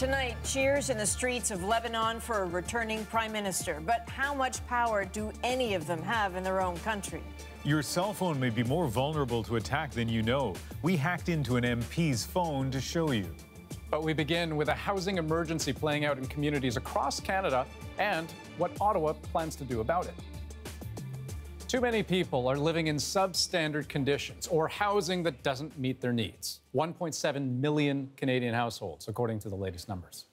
Tonight, cheers in the streets of Lebanon for a returning prime minister. But how much power do any of them have in their own country? Your cell phone may be more vulnerable to attack than you know. We hacked into an MP's phone to show you. But we begin with a housing emergency playing out in communities across Canada and what Ottawa plans to do about it. Too many people are living in substandard conditions or housing that doesn't meet their needs. 1.7 million Canadian households, according to the latest numbers.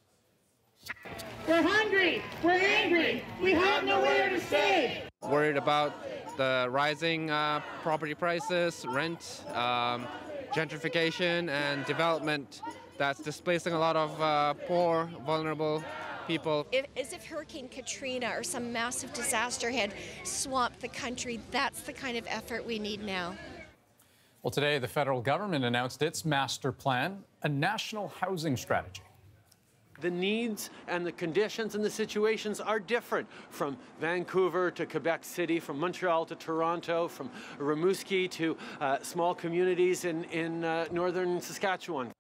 We're hungry, we're angry, we have nowhere to stay. Worried about the rising property prices, rent, gentrification and development that's displacing a lot of poor, vulnerable people. As if Hurricane Katrina or some massive disaster had swamped the country, that's the kind of effort we need now. Well, today the federal government announced its master plan, a national housing strategy. The needs and the conditions and the situations are different from Vancouver to Quebec City, from Montreal to Toronto, from Rimouski to small communities in northern Saskatchewan.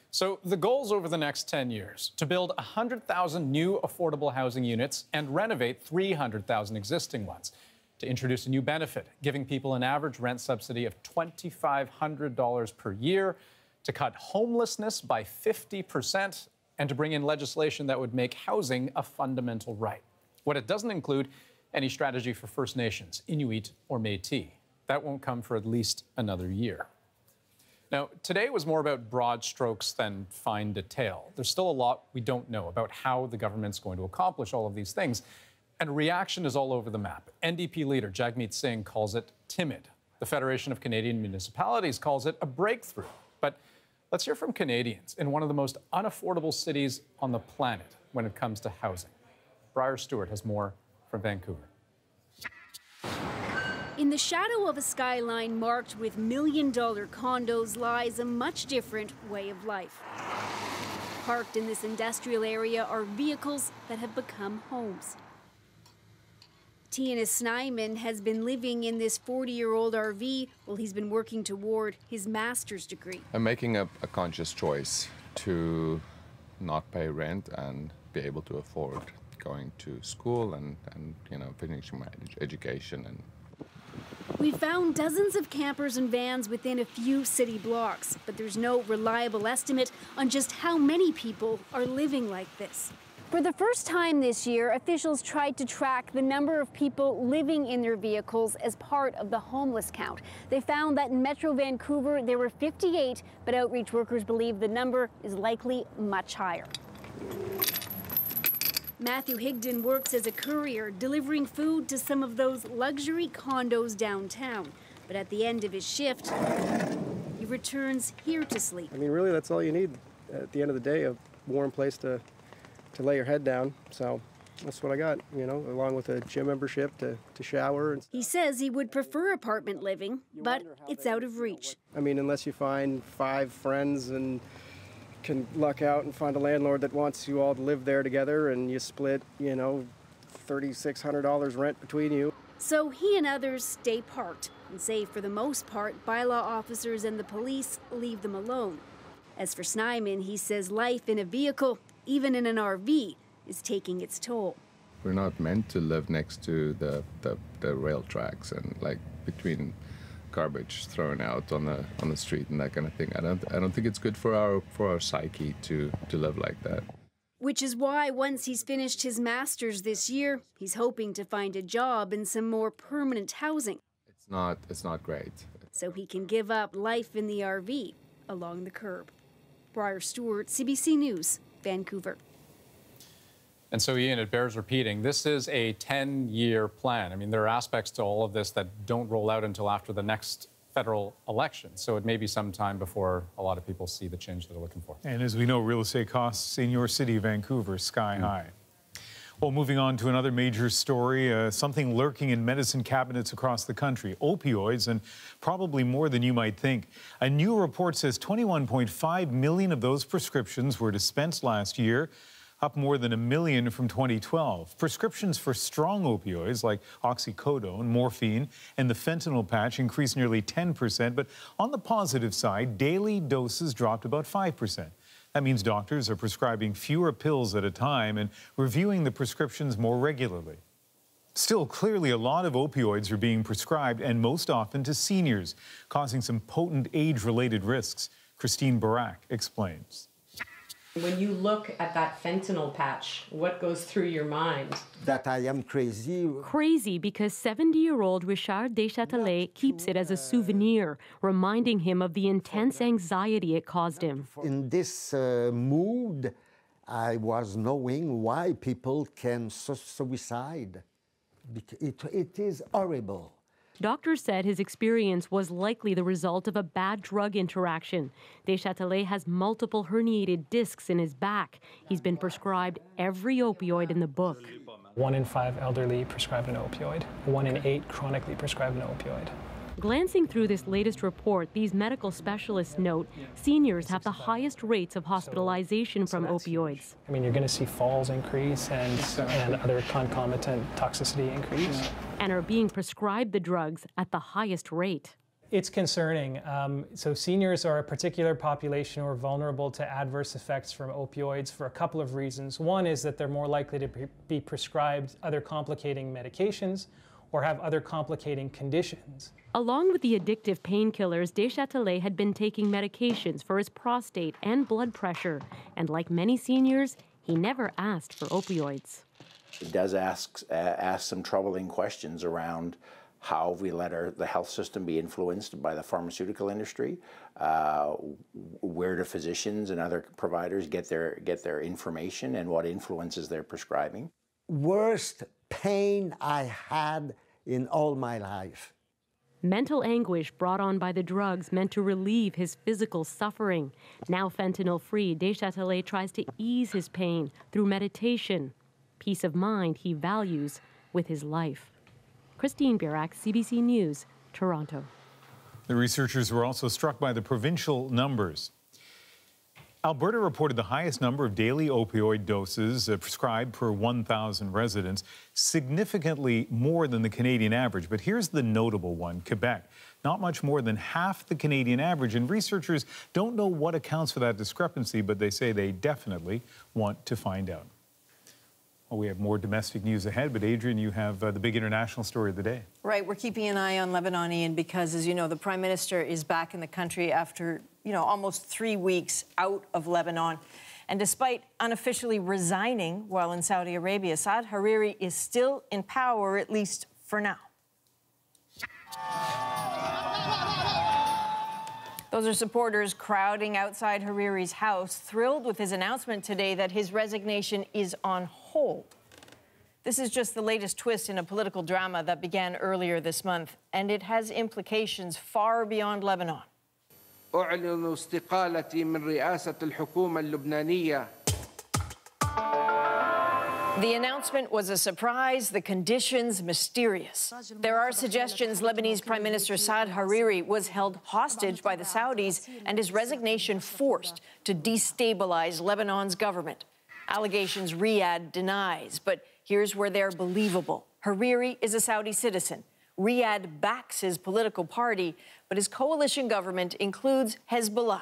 So the goals over the next 10 years, to build 100,000 new affordable housing units and renovate 300,000 existing ones, to introduce a new benefit, giving people an average rent subsidy of $2,500 per year, to cut homelessness by 50%, and to bring in legislation that would make housing a fundamental right. What it doesn't include, any strategy for First Nations, Inuit or Métis. That won't come for at least another year. Now, today was more about broad strokes than fine detail. There's still a lot we don't know about how the government's going to accomplish all of these things. And reaction is all over the map. NDP leader Jagmeet Singh calls it timid. The Federation of Canadian Municipalities calls it a breakthrough. But let's hear from Canadians in one of the most unaffordable cities on the planet when it comes to housing. Briar Stewart has more from Vancouver. In the shadow of a skyline marked with million-dollar condos lies a much different way of life. Parked in this industrial area are vehicles that have become homes. Tiana Snyman has been living in this 40-year-old RV while he's been working toward his master's degree. I'm making a conscious choice to not pay rent and be able to afford going to school and finishing my education. And we found dozens of campers and vans within a few city blocks, but there's no reliable estimate on just how many people are living like this. For the first time this year, officials tried to track the number of people living in their vehicles as part of the homeless count. They found that in Metro Vancouver, there were 58, but outreach workers believe the number is likely much higher. Matthew Higdon works as a courier, delivering food to some of those luxury condos downtown. But at the end of his shift, he returns here to sleep. I mean, really, that's all you need at the end of the day, a warm place to lay your head down. So that's what I got, along with a gym membership to shower. He says he would prefer apartment living, but it's out of reach. I mean, unless you find 5 friends and can luck out and find a landlord that wants you all to live there together and you split, $3,600 rent between you. So he and others stay parked and say for the most part, bylaw officers and the police leave them alone. As for Snyman, he says life in a vehicle, even in an RV, is taking its toll. we're not meant to live next to the rail tracks and between garbage thrown out on the street and that kind of thing. I don't think it's good for our psyche to live like that. Which is why once he's finished his master's this year, he's hoping to find a job in some more permanent housing. It's not great. So he can give up life in the RV along the curb. Briar Stewart, CBC News, Vancouver. And so, Ian, it bears repeating, this is a 10-year plan. I mean, there are aspects to all of this that don't roll out until after the next federal election. So it may be some time before a lot of people see the change that they're looking for. And as we know, real estate costs in your city, Vancouver, sky high. Well, moving on to another major story, something lurking in medicine cabinets across the country, opioids, and probably more than you might think. A new report says 21.5 million of those prescriptions were dispensed last year, up more than 1 million from 2012. Prescriptions for strong opioids like oxycodone, morphine, and the fentanyl patch increased nearly 10%. But on the positive side, daily doses dropped about 5%. That means doctors are prescribing fewer pills at a time and reviewing the prescriptions more regularly. Still, clearly a lot of opioids are being prescribed, and most often to seniors, causing some potent age-related risks. Christine Barak explains. When you look at that fentanyl patch, what goes through your mind? That I am crazy. Crazy because 70-year-old Richard Deschâtelet keeps it as a souvenir, reminding him of the intense anxiety it caused him. In this mood, I was knowing why people can suicide. It is horrible. Doctors said his experience was likely the result of a bad drug interaction. Deschâtelet has multiple herniated discs in his back. He's been prescribed every opioid in the book. 1 in 5 elderly prescribed an opioid. 1 in 8 chronically prescribed an opioid. Glancing through this latest report, these medical specialists note seniors have the highest rates of hospitalization from opioids. I mean, you're going to see falls increase and other concomitant toxicity increase. And are being prescribed the drugs at the highest rate. It's concerning. So seniors are a particular population who are vulnerable to adverse effects from opioids for a couple of reasons. One is that they're more likely to be prescribed other complicating medications or have other complicating conditions. Along with the addictive painkillers, Deschâtelet had been taking medications for his prostate and blood pressure. And like many seniors, he never asked for opioids. It does ask some troubling questions around how we let the health system be influenced by the pharmaceutical industry, where do physicians and other providers get their information, and what influences their prescribing. Worst pain I had in all my life. Mental anguish brought on by the drugs meant to relieve his physical suffering. Now fentanyl-free, Deschâtelet tries to ease his pain through meditation. Peace of mind he values with his life. Christine Barak, CBC News, Toronto. The researchers were also struck by the provincial numbers. Alberta reported the highest number of daily opioid doses prescribed per 1,000 residents, significantly more than the Canadian average. But here's the notable one, Quebec. Not much more than half the Canadian average, and researchers don't know what accounts for that discrepancy, but they say they definitely want to find out. Well, we have more domestic news ahead, but Adrian, you have the big international story of the day. Right, we're keeping an eye on Lebanon, Ian, because, as you know, the Prime Minister is back in the country after, almost 3 weeks out of Lebanon. And despite unofficially resigning while in Saudi Arabia, Saad Hariri is still in power, at least for now. Those are supporters crowding outside Hariri's house, thrilled with his announcement today that his resignation is on hold. This is just the latest twist in a political drama that began earlier this month, and it has implications far beyond Lebanon. أعلن استقالتي من رئاسة الحكومة اللبنانية. The announcement was a surprise, the conditions mysterious. There are suggestions Lebanese Prime Minister Saad Hariri was held hostage by the Saudis and his resignation forced to destabilize Lebanon's government. Allegations Riyadh denies, but here's where they're believable. Hariri is a Saudi citizen. Riyadh backs his political party, but his coalition government includes Hezbollah,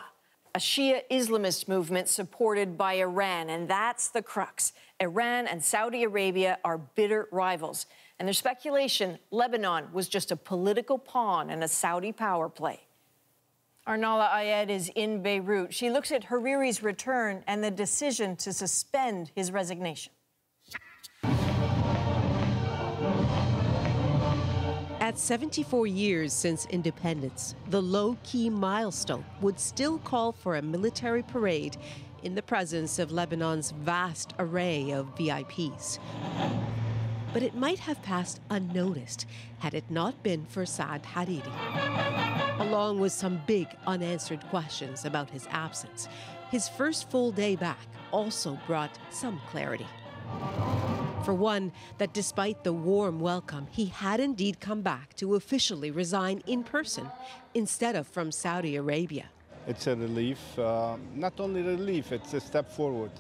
a Shia Islamist movement supported by Iran, and that's the crux. Iran and Saudi Arabia are bitter rivals, and there's speculation Lebanon was just a political pawn in a Saudi power play. Arnala Ayed is in Beirut. She looks at Hariri's return and the decision to suspend his resignation. At 74 years since independence, the low-key milestone would still call for a military parade in the presence of Lebanon's vast array of VIPs. But it might have passed unnoticed had it not been for Saad Hariri. Along with some big unanswered questions about his absence, his first full day back also brought some clarity. For one, that despite the warm welcome, he had indeed come back to officially resign in person instead of from Saudi Arabia. It's a relief, not only relief, it's a step forward.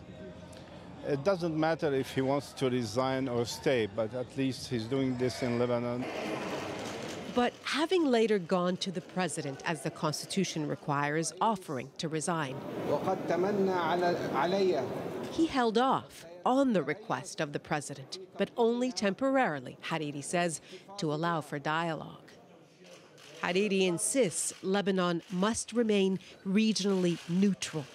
It doesn't matter if he wants to resign or stay, but at least he's doing this in Lebanon. but having later gone to the president, as the Constitution requires, offering to resign. He held off on the request of the president, but only temporarily, Hariri says, to allow for dialogue. Hariri insists Lebanon must remain regionally neutral.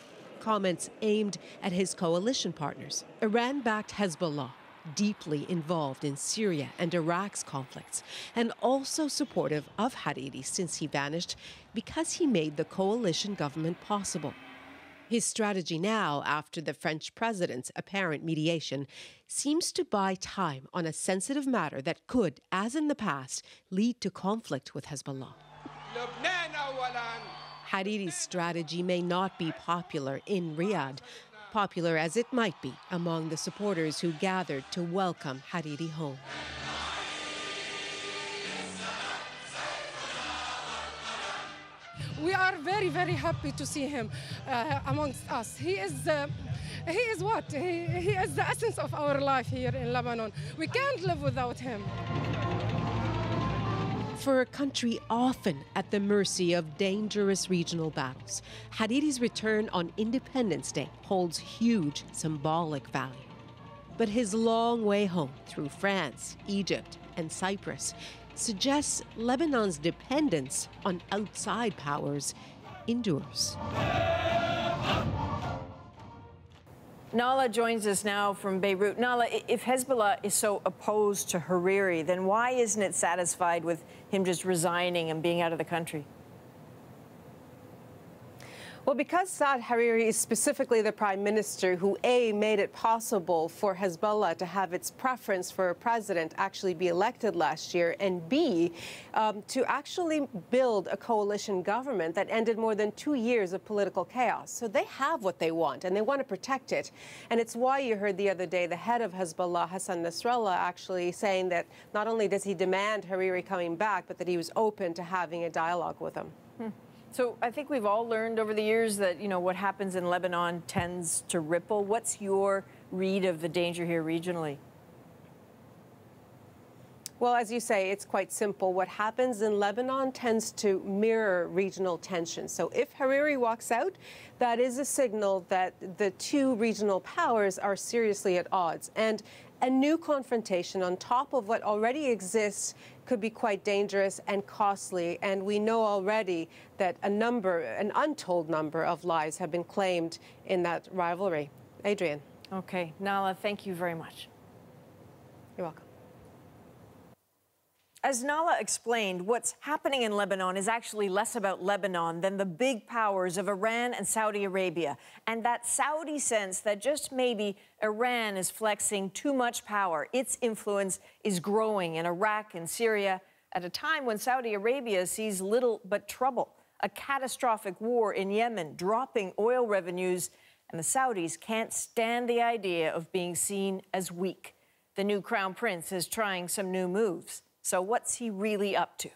Comments aimed at his coalition partners, Iran-backed Hezbollah, deeply involved in Syria and Iraq's conflicts, and also supportive of Hariri since he vanished because he made the coalition government possible. His strategy now, after the French president's apparent mediation, seems to buy time on a sensitive matter that could, as in the past, lead to conflict with Hezbollah. Hariri's strategy may not be popular in Riyadh, popular as it might be among the supporters who gathered to welcome Hariri home. We are very, very happy to see him amongst us. He is what? He is the essence of our life here in Lebanon. We can't live without him. For a country often at the mercy of dangerous regional battles, Hariri's return on Independence Day holds huge symbolic value. But his long way home through France, Egypt, and Cyprus suggests Lebanon's dependence on outside powers endures. Nala joins us now from Beirut. Nala, if Hezbollah is so opposed to Hariri, then why isn't it satisfied with him just resigning and being out of the country? Well, because Saad Hariri is specifically the prime minister who, A, made it possible for Hezbollah to have its preference for a president actually be elected last year, and B, to actually build a coalition government that ended more than 2 years of political chaos. So they have what they want, and they want to protect it. And it's why you heard the other day the head of Hezbollah, Hassan Nasrallah, actually saying that not only does he demand Hariri coming back, but that he was open to having a dialogue with him. So I think we've all learned over the years that, you know, what happens in Lebanon tends to ripple. What's your read of the danger here regionally? Well, as you say, it's quite simple. What happens in Lebanon tends to mirror regional tensions. So if Hariri walks out, that is a signal that the two regional powers are seriously at odds. And a new confrontation on top of what already exists could be quite dangerous and costly. And we know already that an untold number of lives have been claimed in that rivalry. Adrian. Okay. Nala, thank you very much. You're welcome. As Nala explained, what's happening in Lebanon is actually less about Lebanon than the big powers of Iran and Saudi Arabia, and that Saudi sense that just maybe Iran is flexing too much power. Its influence is growing in Iraq and Syria at a time when Saudi Arabia sees little but trouble, a catastrophic war in Yemen, dropping oil revenues, and the Saudis can't stand the idea of being seen as weak. The new crown prince is trying some new moves. So what's he really up to?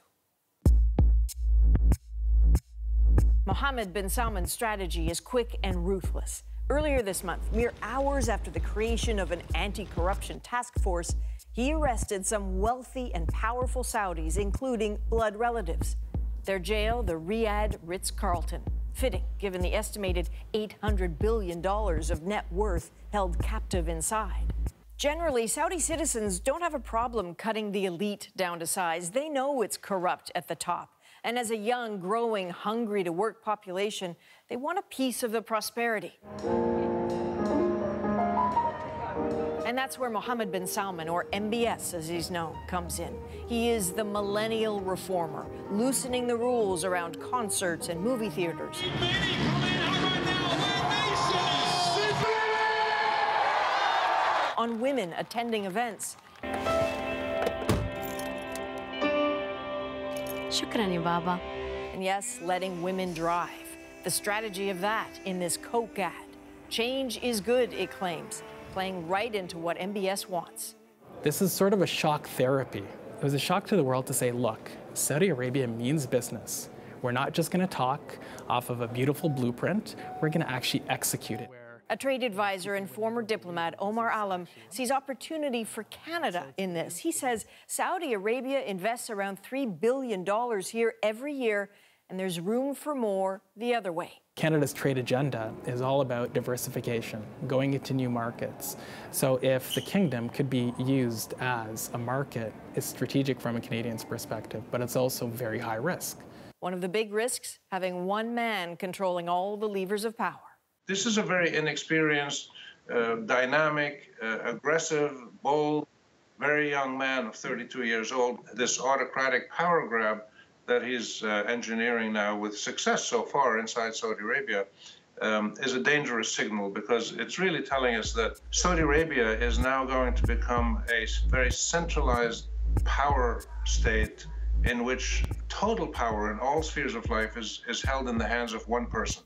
Mohammed bin Salman's strategy is quick and ruthless. Earlier this month, mere hours after the creation of an anti-corruption task force, he arrested some wealthy and powerful Saudis, including blood relatives. Their jail, the Riyadh Ritz-Carlton. Fitting, given the estimated $800 billion of net worth held captive inside. Generally, Saudi citizens don't have a problem cutting the elite down to size. They know it's corrupt at the top. And as a young, growing, hungry-to-work population, they want a piece of the prosperity. And that's where Mohammed bin Salman, or MBS as he's known, comes in. He is the millennial reformer, loosening the rules around concerts and movie theaters. On women attending events. Shukran ya Baba. And yes, letting women drive. The strategy of that in this Coke ad. Change is good, it claims, playing right into what MBS wants. This is sort of a shock therapy. It was a shock to the world to say, look, Saudi Arabia means business. We're not just going to talk off of a beautiful blueprint, we're going to actually execute it. A trade advisor and former diplomat, Omar Alam, sees opportunity for Canada in this. He says Saudi Arabia invests around $3 billion here every year, and there's room for more the other way. Canada's trade agenda is all about diversification, going into new markets. So if the kingdom could be used as a market, it's strategic from a Canadian's perspective, but it's also very high risk. One of the big risks, having one man controlling all the levers of power. This is a very inexperienced, dynamic, aggressive, bold, very young man of 32 years old. This autocratic power grab that he's engineering now with success so far inside Saudi Arabia is a dangerous signal, because it's really telling us that Saudi Arabia is now going to become a very centralized power state in which total power in all spheres of life is held in the hands of one person.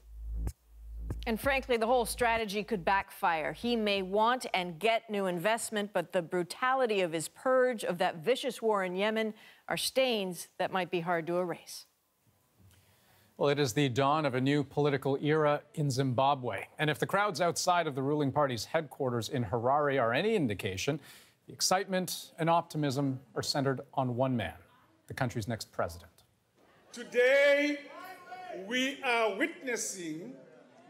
And frankly, the whole strategy could backfire. He may want and get new investment, but the brutality of his purge, of that vicious war in Yemen, are stains that might be hard to erase. Well, it is the dawn of a new political era in Zimbabwe. And if the crowds outside of the ruling party's headquarters in Harare are any indication, the excitement and optimism are centered on one man, the country's next president. Today, we are witnessing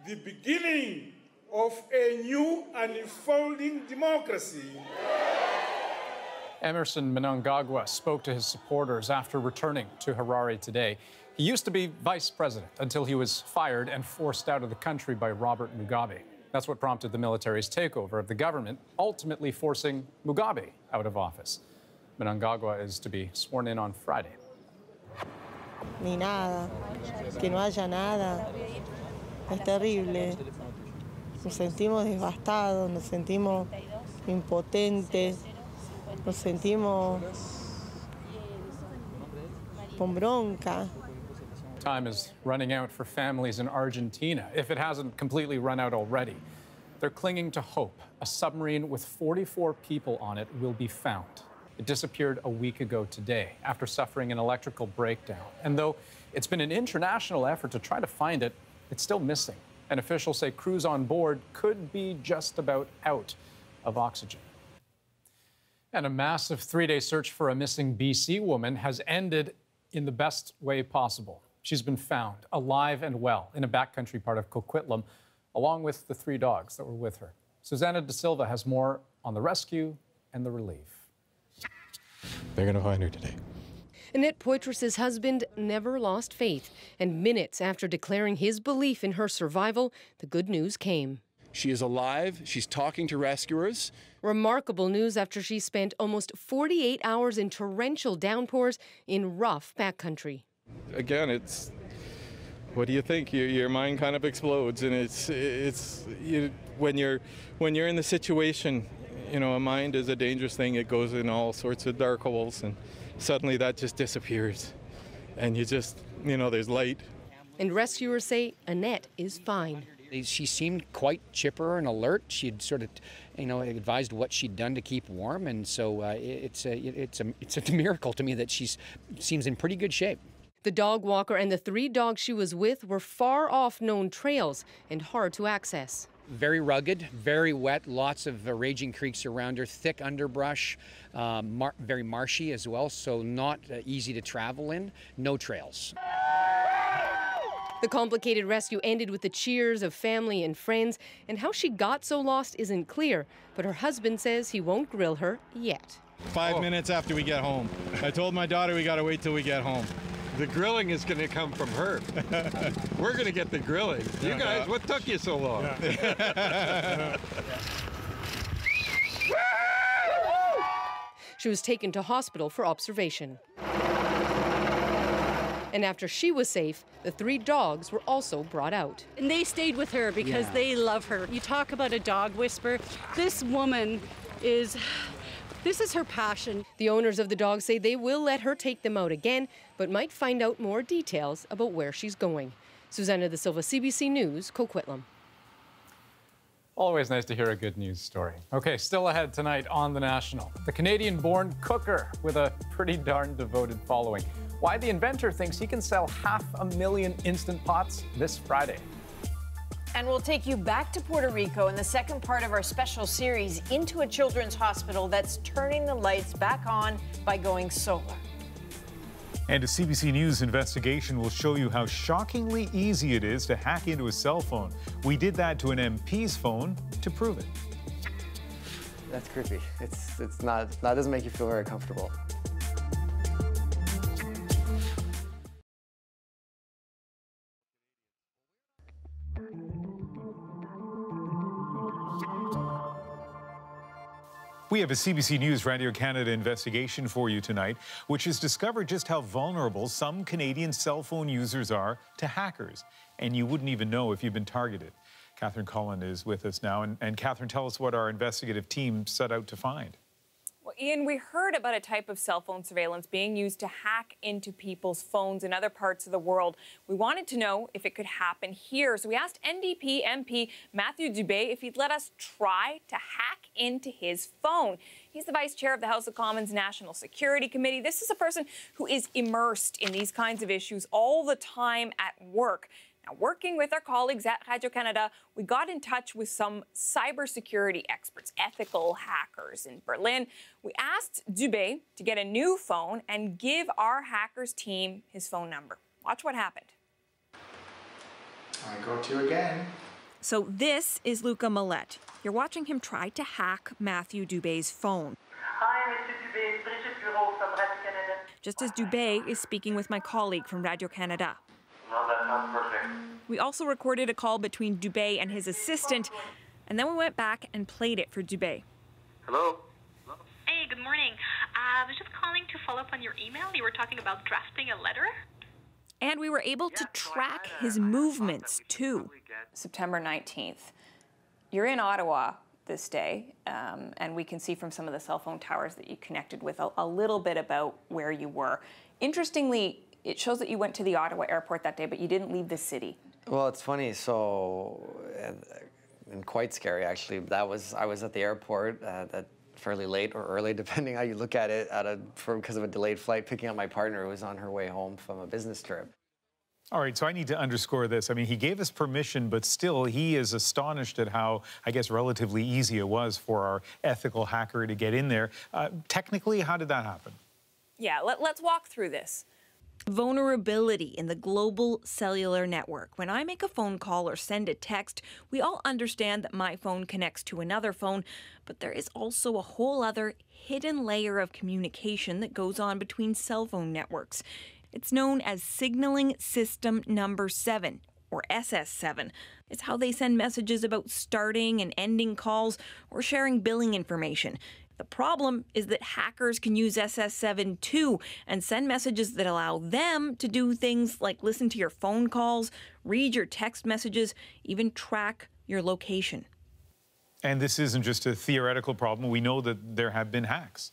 the beginning of a new unfolding democracy. Emerson Mnangagwa spoke to his supporters after returning to Harare today. He used to be vice president until he was fired and forced out of the country by Robert Mugabe. That's what prompted the military's takeover of the government, ultimately forcing Mugabe out of office. Mnangagwa is to be sworn in on Friday. Ni nada, que no haya nada. Es terrible. Nos sentimos devastados, nos sentimos impotentes, nos sentimos con bronca. Time is running out for families in Argentina, if it hasn't completely run out already. They're clinging to hope. A submarine with 44 people on it will be found. It disappeared a week ago today after suffering an electrical breakdown. And though it's been an international effort to try to find it, it's still missing. And officials say crews on board could be just about out of oxygen. And a massive three-day search for a missing BC woman has ended in the best way possible. She's been found alive and well in a backcountry part of Coquitlam, along with the 3 dogs that were with her. Susanna De Silva has more on the rescue and the relief. They're going to find her today. Annette Poitras's husband never lost faith, and minutes after declaring his belief in her survival, the good news came. She is alive. She's talking to rescuers. Remarkable news after she spent almost 48 hours in torrential downpours in rough backcountry. Again, it's, what do you think? Your mind kind of explodes, and when you're in the situation, you know, a mind is a dangerous thing. It goes in all sorts of dark holes, and suddenly that just disappears, and you just, you know, there's light. And rescuers say Annette is fine. She seemed quite chipper and alert. She'd sort of, you know, advised what she'd done to keep warm, and so it's a miracle to me that she seems in pretty good shape. The dog walker and the 3 dogs she was with were far off known trails and hard to access. Very rugged, very wet, lots of raging creeks around her, thick underbrush, very marshy as well, so not easy to travel in, no trails. The complicated rescue ended with the cheers of family and friends, and how she got so lost isn't clear, but her husband says he won't grill her yet. 5 minutes after we get home. I told my daughter we got to wait till we get home. The grilling is going to come from her. We're going to get the grilling. You guys, what took you so long? She was taken to hospital for observation. And after she was safe, the 3 dogs were also brought out. And they stayed with her because they love her. You talk about a dog whisperer. This woman this is her passion. The owners of the dogs say they will let her take them out again, but might find out more details about where she's going. Susanna De Silva, CBC News, Coquitlam. Always nice to hear a good news story. Okay, still ahead tonight on The National. The Canadian-born cooker with a pretty darn devoted following. Why the inventor thinks he can sell 500,000 Instant Pots this Friday. And we'll take you back to Puerto Rico in the second part of our special series, into a children's hospital that's turning the lights back on by going solar. And a CBC News investigation will show you how shockingly easy it is to hack into a cell phone. We did that to an MP's phone to prove it. That's creepy. It's not, that doesn't make you feel very comfortable. We have a CBC News Radio Canada investigation for you tonight, which has discovered just how vulnerable some Canadian cell phone users are to hackers. And you wouldn't even know if you've been targeted. Catherine Cullen is with us now. And Catherine, tell us what our investigative team set out to find. Well, Ian, we heard about a type of cell phone surveillance being used to hack into people's phones in other parts of the world. We wanted to know if it could happen here. So we asked NDP MP Matthew Dubé if he'd let us try to hack into his phone. He's the vice chair of the House of Commons National Security Committee. This is a person who is immersed in these kinds of issues all the time at work. Now, working with our colleagues at Radio-Canada, we got in touch with some cybersecurity experts, ethical hackers in Berlin. We asked Dubé to get a new phone and give our hackers team his phone number. Watch what happened. I got you again. So this is Luca Millette. You're watching him try to hack Matthew Dubé's phone. Hi, Mr. Dubé, Brigitte Bureau from Radio-Canada. Just as Dubé is speaking with my colleague from Radio-Canada. No, that sounds perfect. We also recorded a call between Dubé and his assistant, and then we went back and played it for Dubé. Hello? Hey, good morning. I was just calling to follow up on your email. You were talking about drafting a letter. And we were able to track his movements, too. September 19th. You're in Ottawa this day, and we can see from some of the cell phone towers that you connected with a little bit about where you were. Interestingly, it shows that you went to the Ottawa airport that day, but you didn't leave the city. Well, it's funny, and quite scary, actually. I was at the airport at fairly late or early, depending how you look at it, because of a delayed flight, picking up my partner who was on her way home from a business trip. All right, so I need to underscore this. I mean, he gave us permission, but still he is astonished at how, I guess, relatively easy it was for our ethical hacker to get in there. Technically, how did that happen? Yeah, let's walk through this. Vulnerability in the global cellular network. When I make a phone call or send a text, we all understand that my phone connects to another phone, but there is also a whole other hidden layer of communication that goes on between cell phone networks. It's known as Signaling System Number 7, or SS7. It's how they send messages about starting and ending calls or sharing billing information. The problem is that hackers can use SS7 too and send messages that allow them to do things like listen to your phone calls, read your text messages, even track your location. And this isn't just a theoretical problem. We know that there have been hacks.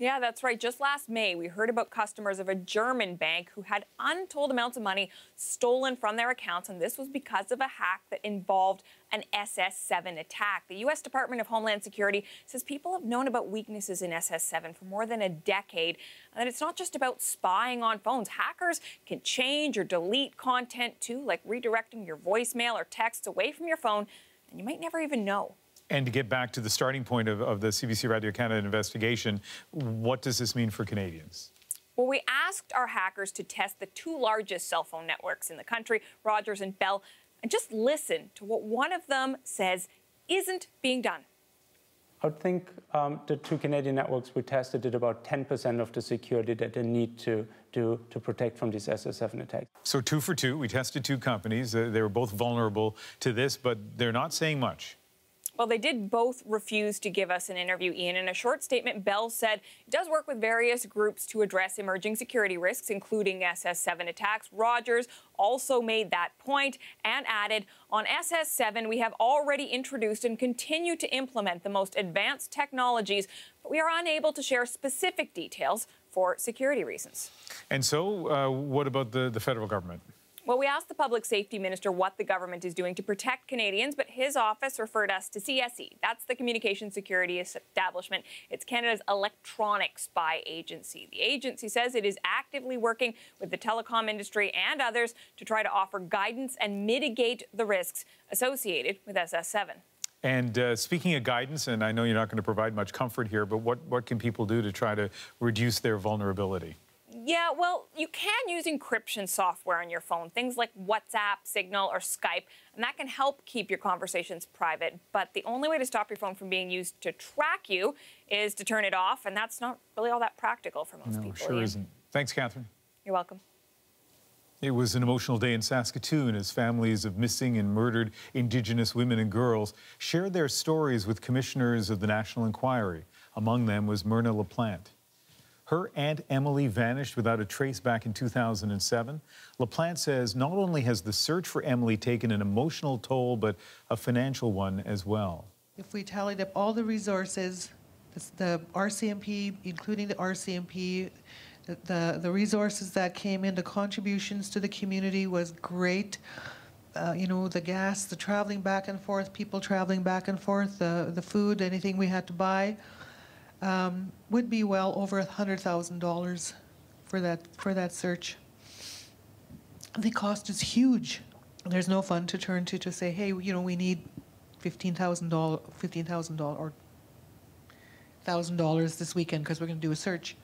Yeah, that's right. Just last May, we heard about customers of a German bank who had untold amounts of money stolen from their accounts, and this was because of a hack that involved an SS7 attack. The U.S. Department of Homeland Security says people have known about weaknesses in SS7 for more than a decade, and that it's not just about spying on phones. Hackers can change or delete content too, like redirecting your voicemail or texts away from your phone, and you might never even know. And to get back to the starting point of the CBC Radio-Canada investigation, what does this mean for Canadians? Well, we asked our hackers to test the two largest cell phone networks in the country, Rogers and Bell, and just listen to what one of them says isn't being done. I would think the two Canadian networks we tested did about 10% of the security that they need to protect from these SS7 attacks. So 2 for 2, we tested two companies. They were both vulnerable to this, but they're not saying much. Well, they did both refuse to give us an interview, Ian. In a short statement, Bell said it does work with various groups to address emerging security risks, including SS7 attacks. Rogers also made that point and added, on SS7, we have already introduced and continue to implement the most advanced technologies, but we are unable to share specific details for security reasons. And so what about the federal government? Well, we asked the Public Safety Minister what the government is doing to protect Canadians, but his office referred us to CSIS. That's the Communication Security Establishment. It's Canada's electronic spy agency. The agency says it is actively working with the telecom industry and others to try to offer guidance and mitigate the risks associated with SS7. And speaking of guidance, and I know you're not going to provide much comfort here, but what can people do to try to reduce their vulnerability? Yeah, well, you can use encryption software on your phone, things like WhatsApp, Signal, or Skype, and that can help keep your conversations private. But the only way to stop your phone from being used to track you is to turn it off, and that's not really all that practical for most people. Sure isn't. Thanks, Catherine. You're welcome. It was an emotional day in Saskatoon as families of missing and murdered Indigenous women and girls shared their stories with commissioners of the National Inquiry. Among them was Myrna LaPlante. Her Aunt Emily vanished without a trace back in 2007. LaPlante says not only has the search for Emily taken an emotional toll, but a financial one as well. If we tallied up all the resources, the RCMP, including the RCMP, the resources that came in, the contributions to the community was great. You know, the gas, the traveling back and forth, people traveling back and forth, the food, anything we had to buy, would be well over $100,000 for that search. The cost is huge. There's no fund to turn to say, hey, you know, we need $15,000 or $1,000 this weekend because we're going to do a search.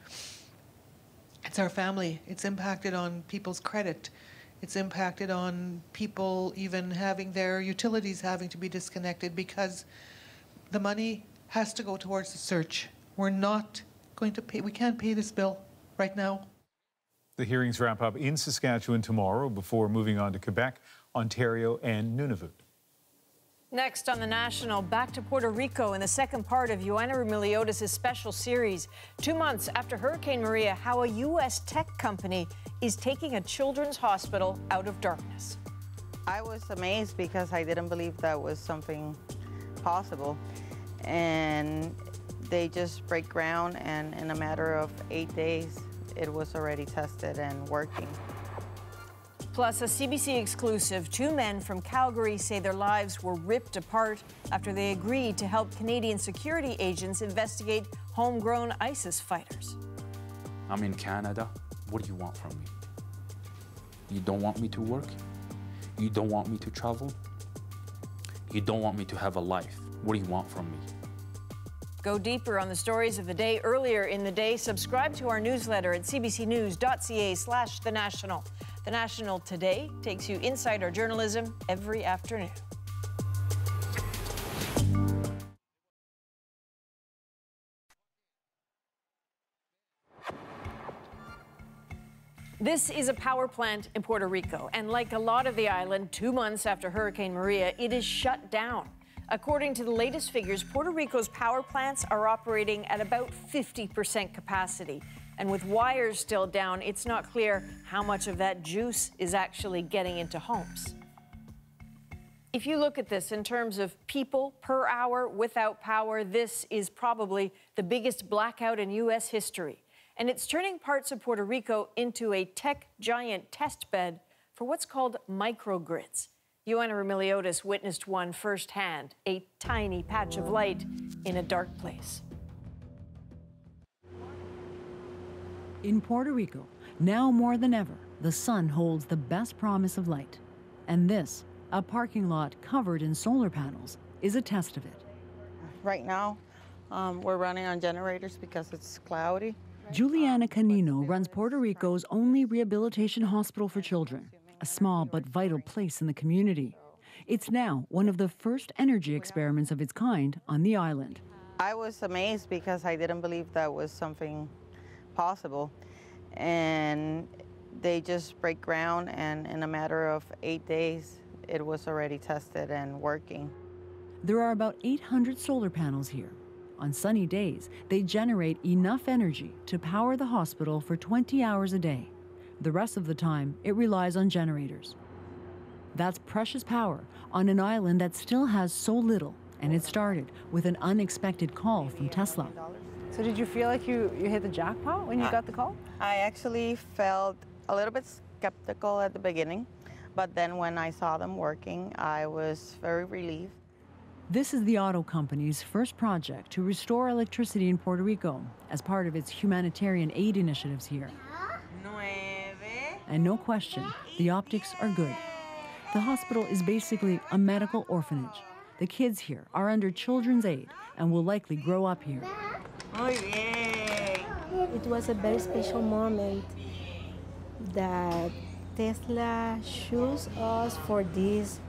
It's our family. It's impacted on people's credit. It's impacted on people even having their utilities having to be disconnected because the money has to go towards the search. We're not going to pay, we can't pay this bill right now. The hearings wrap up in Saskatchewan tomorrow before moving on to Quebec, Ontario, and Nunavut. Next on The National, back to Puerto Rico in the second part of Joanna Remiliotis' special series. 2 months after Hurricane Maria, how a U.S. tech company is taking a children's hospital out of darkness. I was amazed because I didn't believe that was something possible. And they just break ground, and in a matter of 8 days, it was already tested and working. Plus, a CBC exclusive. 2 men from Calgary say their lives were ripped apart after they agreed to help Canadian security agents investigate homegrown ISIS fighters. I'm in Canada. What do you want from me? You don't want me to work? You don't want me to travel? You don't want me to have a life? What do you want from me? Go deeper on the stories of the day earlier in the day. Subscribe to our newsletter at cbcnews.ca/The National. The National Today takes you inside our journalism every afternoon. This is a power plant in Puerto Rico, and like a lot of the island, 2 months after Hurricane Maria, it is shut down. According to the latest figures, Puerto Rico's power plants are operating at about 50% capacity. And with wires still down, it's not clear how much of that juice is actually getting into homes. If you look at this in terms of people per hour without power, this is probably the biggest blackout in U.S. history. And it's turning parts of Puerto Rico into a tech giant test bed for what's called microgrids. Joanna Remiliotis witnessed one firsthand, a tiny patch of light in a dark place. In Puerto Rico, now more than ever, the sun holds the best promise of light. And this, a parking lot covered in solar panels, is a test of it. Right now, we're running on generators because it's cloudy. Juliana Canino runs Puerto Rico's only rehabilitation hospital for children, a small but vital place in the community. It's now one of the first energy experiments of its kind on the island. I was amazed because I didn't believe that was something possible. And they just break ground, and in a matter of 8 days, it was already tested and working. There are about 800 solar panels here. On sunny days, they generate enough energy to power the hospital for 20 hours a day. The rest of the time, it relies on generators. That's precious power on an island that still has so little, and it started with an unexpected call from Tesla. So did you feel like you hit the jackpot when you got the call? I actually felt a little bit skeptical at the beginning, But then when I saw them working, I was very relieved. This is the auto company's first project to restore electricity in Puerto Rico as part of its humanitarian aid initiatives here. And no question, the optics are good. The hospital is basically a medical orphanage. The kids here are under children's aid and will likely grow up here. It was a very special moment that Tesla chose us for this.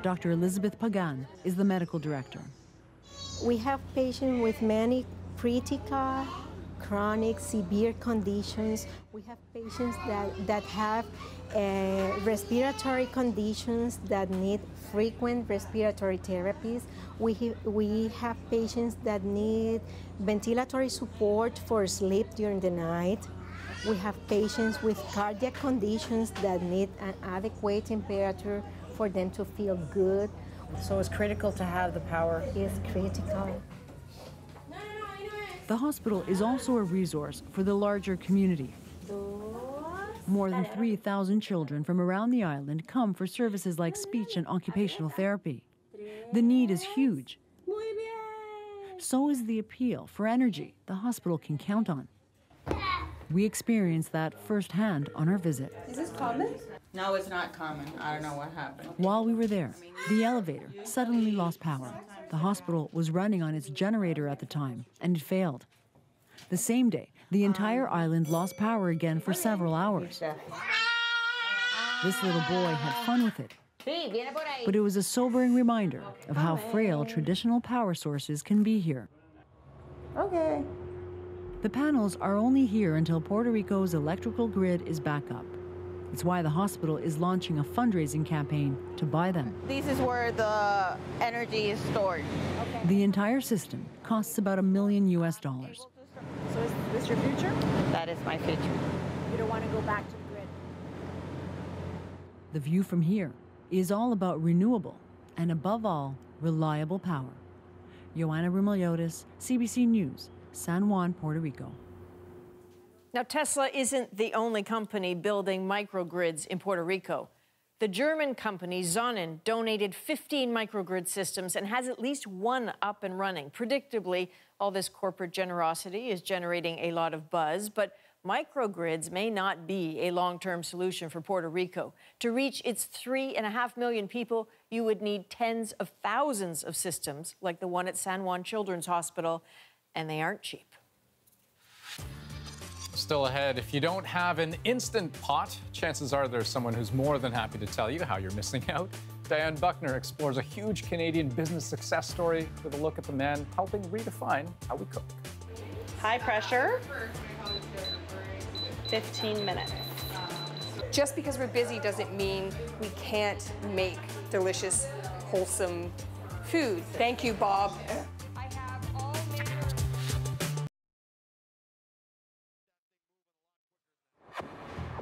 Dr. Elizabeth Pagan is the medical director. We have patients with many critical, chronic, severe conditions. We have patients that have respiratory conditions that need frequent respiratory therapies. We have patients that need ventilatory support for sleep during the night. We have patients with cardiac conditions that need an adequate temperature for them to feel good. So it's critical to have the power. It's critical. The hospital is also a resource for the larger community. More than 3,000 children from around the island come for services like speech and occupational therapy. The need is huge. So is the appeal for energy the hospital can count on. We experienced that firsthand on our visit. Is this common? No, it's not common. I don't know what happened. While we were there, the elevator suddenly lost power. The hospital was running on its generator at the time, and it failed. The same day, the entire island lost power again for several hours. This little boy had fun with it, but it was a sobering reminder of how frail traditional power sources can be here. Okay. The panels are only here until Puerto Rico's electrical grid is back up. It's why the hospital is launching a fundraising campaign to buy them. This is where the energy is stored. Okay. The entire system costs about $1 million. So is this your future? That is my future. You don't want to go back to the grid? The view from here is all about renewable and, above all, reliable power. Joanna Rumaliotis, CBC News, San Juan, Puerto Rico. Now, Tesla isn't the only company building microgrids in Puerto Rico. The German company Sonnen donated 15 microgrid systems and has at least one up and running. Predictably, all this corporate generosity is generating a lot of buzz, but microgrids may not be a long-term solution for Puerto Rico. To reach its 3.5 million people, you would need tens of thousands of systems like the one at San Juan Children's Hospital, and they aren't cheap. Still ahead, if you don't have an Instant Pot, chances are there's someone who's more than happy to tell you how you're missing out. Diane Buckner explores a huge Canadian business success story with a look at the man helping redefine how we cook. High pressure, 15 minutes. Just because we're busy doesn't mean we can't make delicious, wholesome food. Thank you, Bob.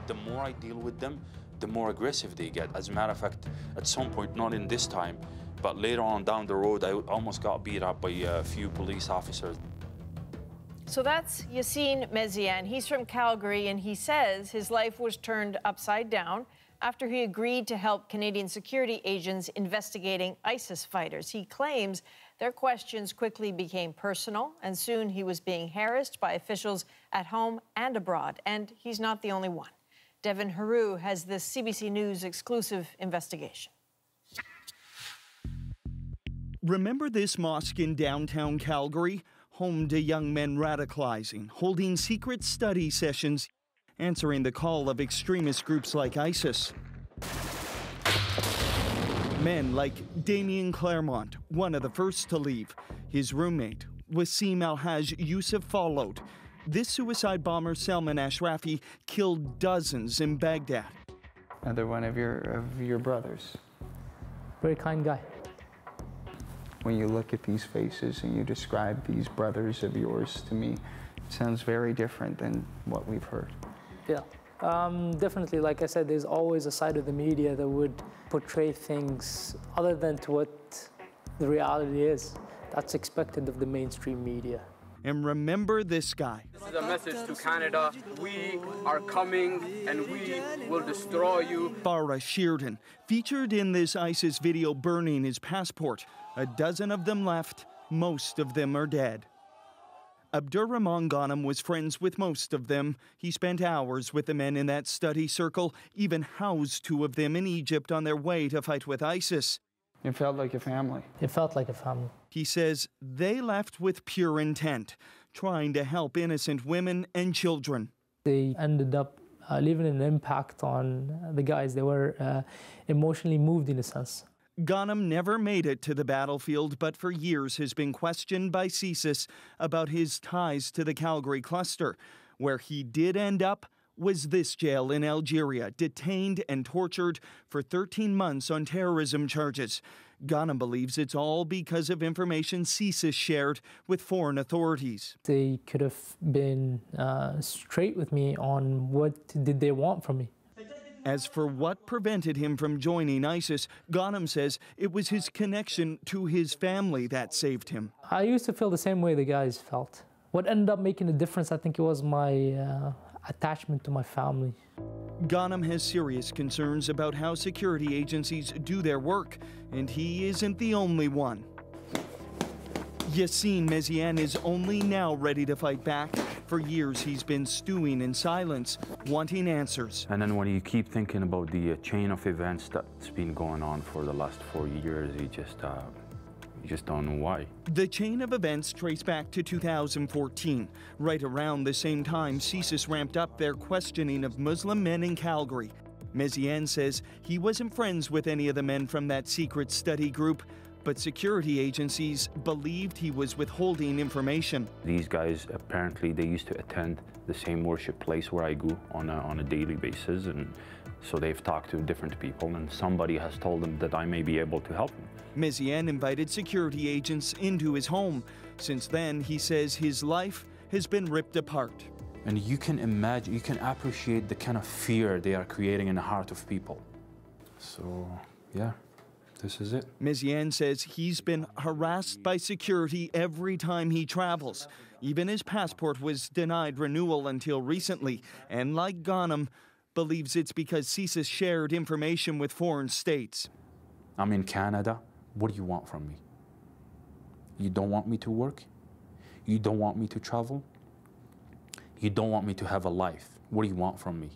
The more I deal with them, the more aggressive they get. As a matter of fact, at some point, not in this time, but later on down the road, I almost got beat up by a few police officers. So that's Yassine Meziane. He's from Calgary, and he says his life was turned upside down after he agreed to help Canadian security agents investigating ISIS fighters. He claims their questions quickly became personal, and soon he was being harassed by officials at home and abroad. And he's not the only one. Devin Haru has this CBC News exclusive investigation. Remember this mosque in downtown Calgary? Home to young men radicalizing, holding secret study sessions, answering the call of extremist groups like ISIS. Men like Damien Claremont, one of the first to leave. His roommate, Wasim Al-Haj Yusuf, followed. This suicide bomber, Salman Ashrafi, killed dozens in Baghdad. Another one of your brothers. Very kind guy. When you look at these faces and you describe these brothers of yours to me, it sounds very different than what we've heard. Yeah, definitely. Like I said, there's always a side of the media that would portray things other than to what the reality is. That's expected of the mainstream media. And remember this guy. This is a message to Canada. We are coming and we will destroy you. Farah Sheardon, featured in this ISIS video burning his passport. A dozen of them left, most of them are dead. Abdurrahman Ghanem was friends with most of them. He spent hours with the men in that study circle, even housed two of them in Egypt on their way to fight with ISIS. It felt like a family. It felt like a family. He says they left with pure intent, trying to help innocent women and children. They ended up leaving an impact on the guys. They were emotionally moved in a sense. Ghanem never made it to the battlefield, but for years has been questioned by CSIS about his ties to the Calgary cluster. Where he did end up was this jail in Algeria, detained and tortured for 13 months on terrorism charges. Ghanem believes it's all because of information CSIS shared with foreign authorities. They could have been straight with me on what did they want from me. As for what prevented him from joining ISIS, Ghanem says it was his connection to his family that saved him. I used to feel the same way the guys felt. What ended up making a difference, I think it was my attachment to my family. Ghanem has serious concerns about how security agencies do their work, and he isn't the only one. Yassine Meziane is only now ready to fight back. For years, he's been stewing in silence, wanting answers. And then when you keep thinking about the chain of events that's been going on for the last 4 years, you just don't know why. The chain of events trace back to 2014. Right around the same time, CSIS ramped up their questioning of Muslim men in Calgary. Meziane says he wasn't friends with any of the men from that secret study group, but security agencies believed he was withholding information. These guys, apparently, they used to attend the same worship place where I go on a daily basis, and so they've talked to different people, and somebody has told them that I may be able to help them. Meziane invited security agents into his home. Since then, he says his life has been ripped apart. And you can imagine, you can appreciate the kind of fear they are creating in the heart of people. So, yeah. This is it. Meziane says he's been harassed by security every time he travels. Even his passport was denied renewal until recently, and like Ghanem, believes it's because CSIS shared information with foreign states. I'm in Canada. What do you want from me? You don't want me to work? You don't want me to travel? You don't want me to have a life? What do you want from me?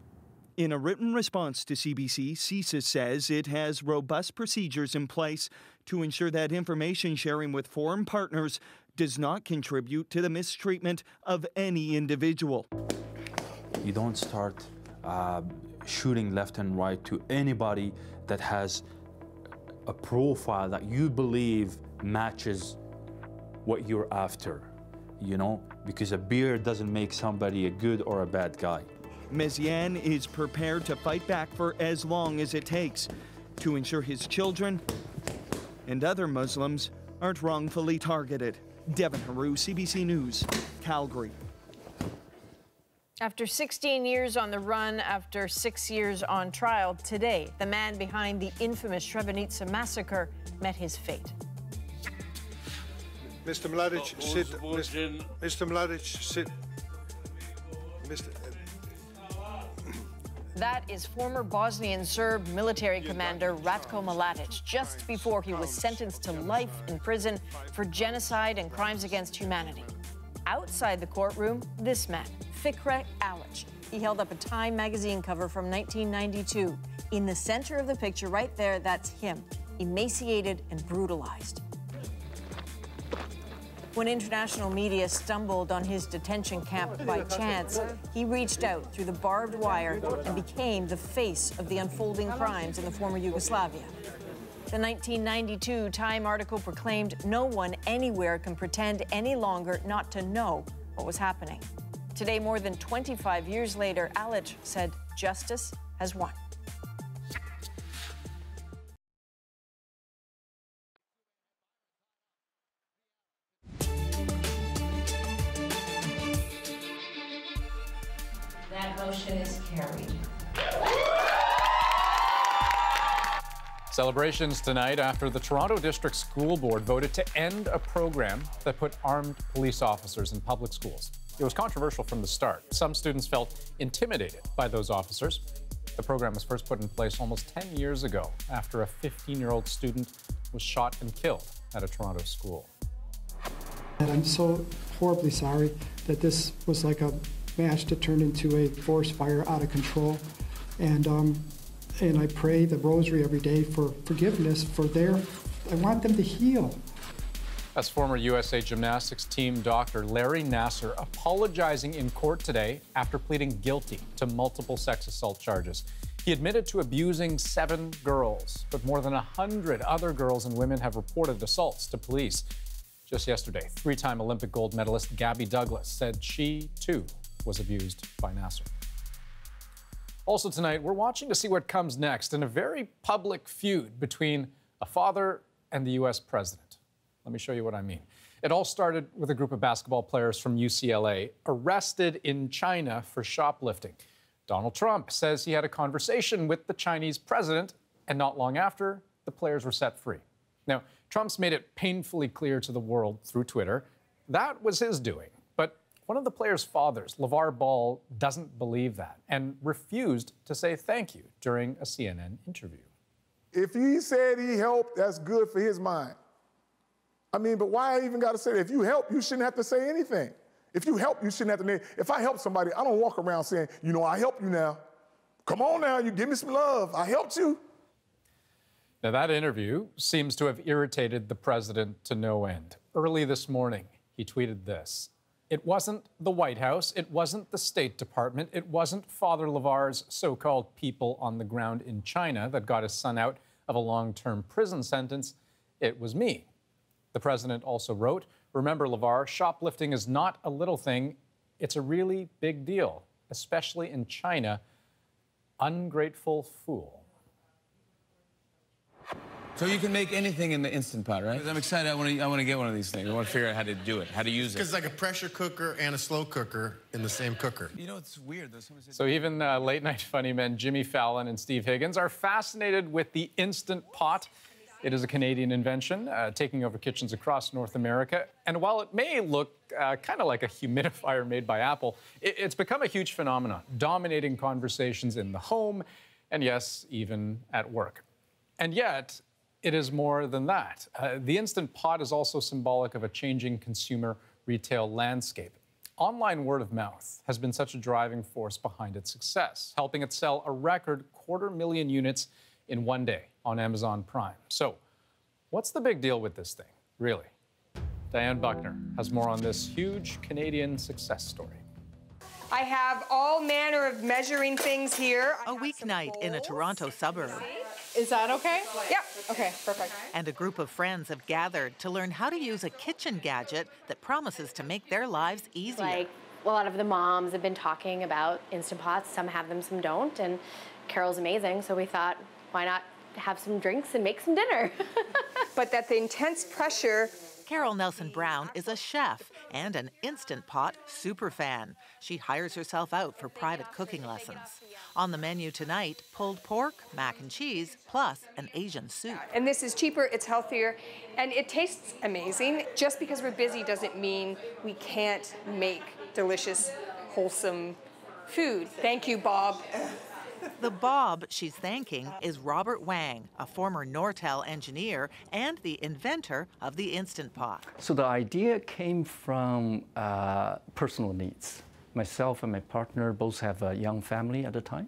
In a written response to CBC, CSIS says it has robust procedures in place to ensure that information sharing with foreign partners does not contribute to the mistreatment of any individual. You don't start shooting left and right to anybody that has a profile that you believe matches what you're after, you know? Because a beard doesn't make somebody a good or a bad guy. Meziane is prepared to fight back for as long as it takes to ensure his children and other Muslims aren't wrongfully targeted. Devin Haru, CBC News, Calgary. After 16 years on the run, after 6 years on trial, today, the man behind the infamous Srebrenica massacre met his fate. Mr. Mladic, sit. Mr. Mladic, sit. That is former Bosnian Serb military commander Ratko Mladic, just before he was sentenced to life in prison for genocide and crimes against humanity. Outside the courtroom, this man, Fikret Alic. He held up a Time magazine cover from 1992. In the center of the picture, right there, that's him, emaciated and brutalized. When international media stumbled on his detention camp by chance, he reached out through the barbed wire and became the face of the unfolding crimes in the former Yugoslavia. The 1992 Time article proclaimed no one anywhere can pretend any longer not to know what was happening. Today, more than 25 years later, Alic said justice has won. That motion is carried. Celebrations tonight after the Toronto District School Board voted to end a program that put armed police officers in public schools. It was controversial from the start. Some students felt intimidated by those officers. The program was first put in place almost 10 years ago after a 15-year-old student was shot and killed at a Toronto school. And I'm so horribly sorry that this was like a match that turned into a forest fire out of control. And I pray the rosary every day for forgiveness for I want them to heal. That's former USA Gymnastics team doctor Larry Nassar apologizing in court today after pleading guilty to multiple sex assault charges. He admitted to abusing 7 girls, but more than 100 other girls and women have reported assaults to police. Just yesterday, 3-time Olympic gold medalist Gabby Douglas said she, too, was abused by Nassar. Also tonight, we're watching to see what comes next in a very public feud between a father and the U.S. president. Let me show you what I mean. It all started with a group of basketball players from UCLA arrested in China for shoplifting. Donald Trump says he had a conversation with the Chinese president, and not long after, the players were set free. Now, Trump's made it painfully clear to the world through Twitter that was his doing. But one of the players' fathers, LeVar Ball, doesn't believe that and refused to say thank you during a CNN interview. If he said he helped, that's good for his mind. I mean, but why I even got to say that? If you help, you shouldn't have to say anything. If you help, you shouldn't have to name. If I help somebody, I don't walk around saying, you know, I helped you now. Come on now, you give me some love. I helped you. Now, that interview seems to have irritated the president to no end. Early this morning, he tweeted this. It wasn't the White House. It wasn't the State Department. It wasn't Father LeVar's so-called people on the ground in China that got his son out of a long-term prison sentence. It was me. The president also wrote, remember, LeVar, shoplifting is not a little thing. It's a really big deal, especially in China. Ungrateful fool. So you can make anything in the Instant Pot, right? I'm excited. I want to get one of these things. I want to figure out how to do it, how to use it. Because it's like a pressure cooker and a slow cooker in the same cooker. You know, it's weird. So even late-night funny men Jimmy Fallon and Steve Higgins are fascinated with the Instant Pot. It is a Canadian invention, taking over kitchens across North America. And while it may look kind of like a humidifier made by Apple, it's become a huge phenomenon, dominating conversations in the home and, yes, even at work. And yet, it is more than that. The Instant Pot is also symbolic of a changing consumer retail landscape. Online word of mouth has been such a driving force behind its success, helping it sell a record 250,000 units in one day on Amazon Prime. So, what's the big deal with this thing, really? Diane Buckner has more on this huge Canadian success story. I have all manner of measuring things here. A weeknight in a Toronto suburb. Is that okay? Yep. Okay, perfect. And a group of friends have gathered to learn how to use a kitchen gadget that promises to make their lives easier. Like, a lot of the moms have been talking about Instant Pots. Some have them, some don't. And Carol's amazing, so we thought, why not have some drinks and make some dinner? But that the intense pressure. Carol Nelson-Brown is a chef and an Instant Pot superfan. She hires herself out for private cooking lessons. On the menu tonight, pulled pork, mac and cheese, plus an Asian soup. And this is cheaper, it's healthier, and it tastes amazing. Just because we're busy doesn't mean we can't make delicious, wholesome food. Thank you, Bob. The Bob she's thanking is Robert Wang, a former Nortel engineer and the inventor of the Instant Pot. So the idea came from personal needs. Myself and my partner both have a young family at the time,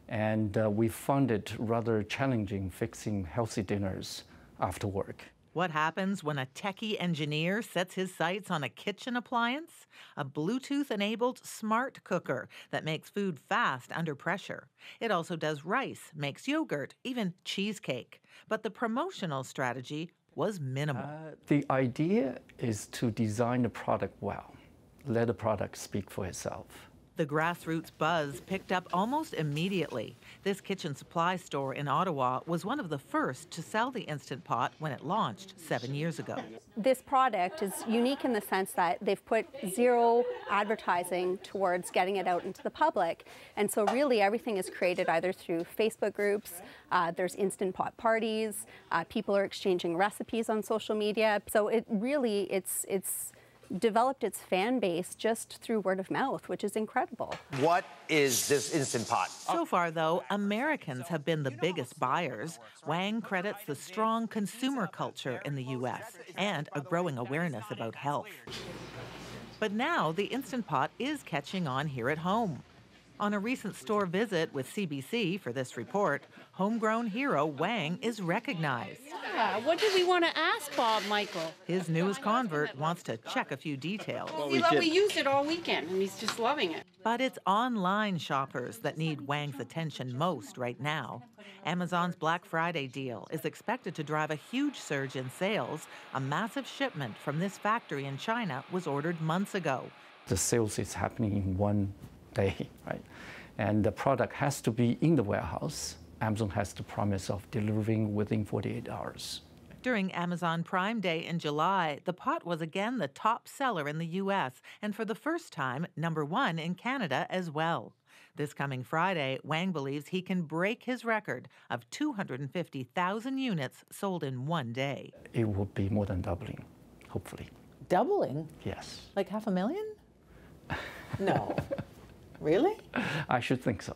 and we found it rather challenging fixing healthy dinners after work. What happens when a techie engineer sets his sights on a kitchen appliance? A Bluetooth-enabled smart cooker that makes food fast under pressure. It also does rice, makes yogurt, even cheesecake. But the promotional strategy was minimal. The idea is to design the product well. Let the product speak for itself. The grassroots buzz picked up almost immediately. This kitchen supply store in Ottawa was one of the first to sell the Instant Pot when it launched 7 years ago. This product is unique in the sense that they've put zero advertising towards getting it out into the public. And so really everything is created either through Facebook groups, there's Instant Pot parties, people are exchanging recipes on social media. So it really, it's developed its fan base just through word of mouth, which is incredible. What is this Instant Pot? So far, though, Americans have been the biggest buyers. Wang credits the strong consumer culture in the U.S. and a growing awareness about health. But now the Instant Pot is catching on here at home. On a recent store visit with CBC for this report, homegrown hero Wang is recognized. Yeah, what did we want to ask Bob Michael? His newest convert wants to check a few details. We used it all weekend, and he's just loving it. But it's online shoppers that need Wang's attention most right now. Amazon's Black Friday deal is expected to drive a huge surge in sales. A massive shipment from this factory in China was ordered months ago. The sales is happening in one day, right? And the product has to be in the warehouse. Amazon has the promise of delivering within 48 hours. During Amazon Prime Day in July, the pot was again the top seller in the U.S. and for the first time, #1 in Canada as well. This coming Friday, Wang believes he can break his record of 250,000 units sold in one day. It will be more than doubling, hopefully. Doubling? Yes. Like 500,000? No. Really? I should think so.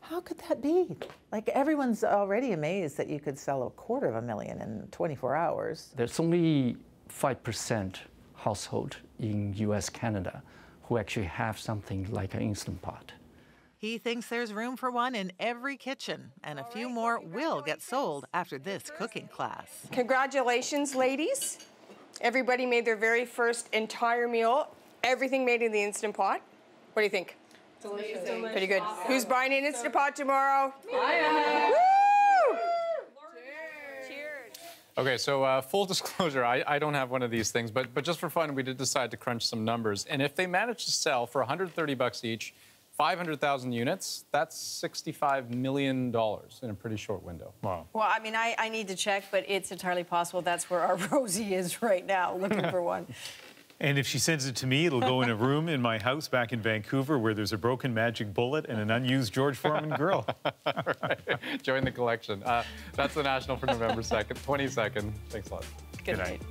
How could that be? Like, everyone's already amazed that you could sell 250,000 in 24 hours. There's only 5% household in US, Canada who actually have something like an Instant Pot. He thinks there's room for one in every kitchen, and a few more will get sold after this cooking class. Congratulations, ladies. Everybody made their very first entire meal, everything made in the Instant Pot. What do you think? Delicious. Pretty good. Who's buying an Instant Pot tomorrow? I Woo! Cheers. Okay, so full disclosure, I don't have one of these things, but just for fun, we did decide to crunch some numbers. And if they manage to sell for $130 each, 500,000 units, that's $65 million in a pretty short window. Wow. Well, I mean, I need to check, but it's entirely possible that's where our Rosie is right now, looking for one. And if she sends it to me, it'll go in a room in my house back in Vancouver where there's a broken magic bullet and an unused George Foreman grill. Right. Join the collection. That's the National for November 2nd, 22nd. Thanks a lot. Good night.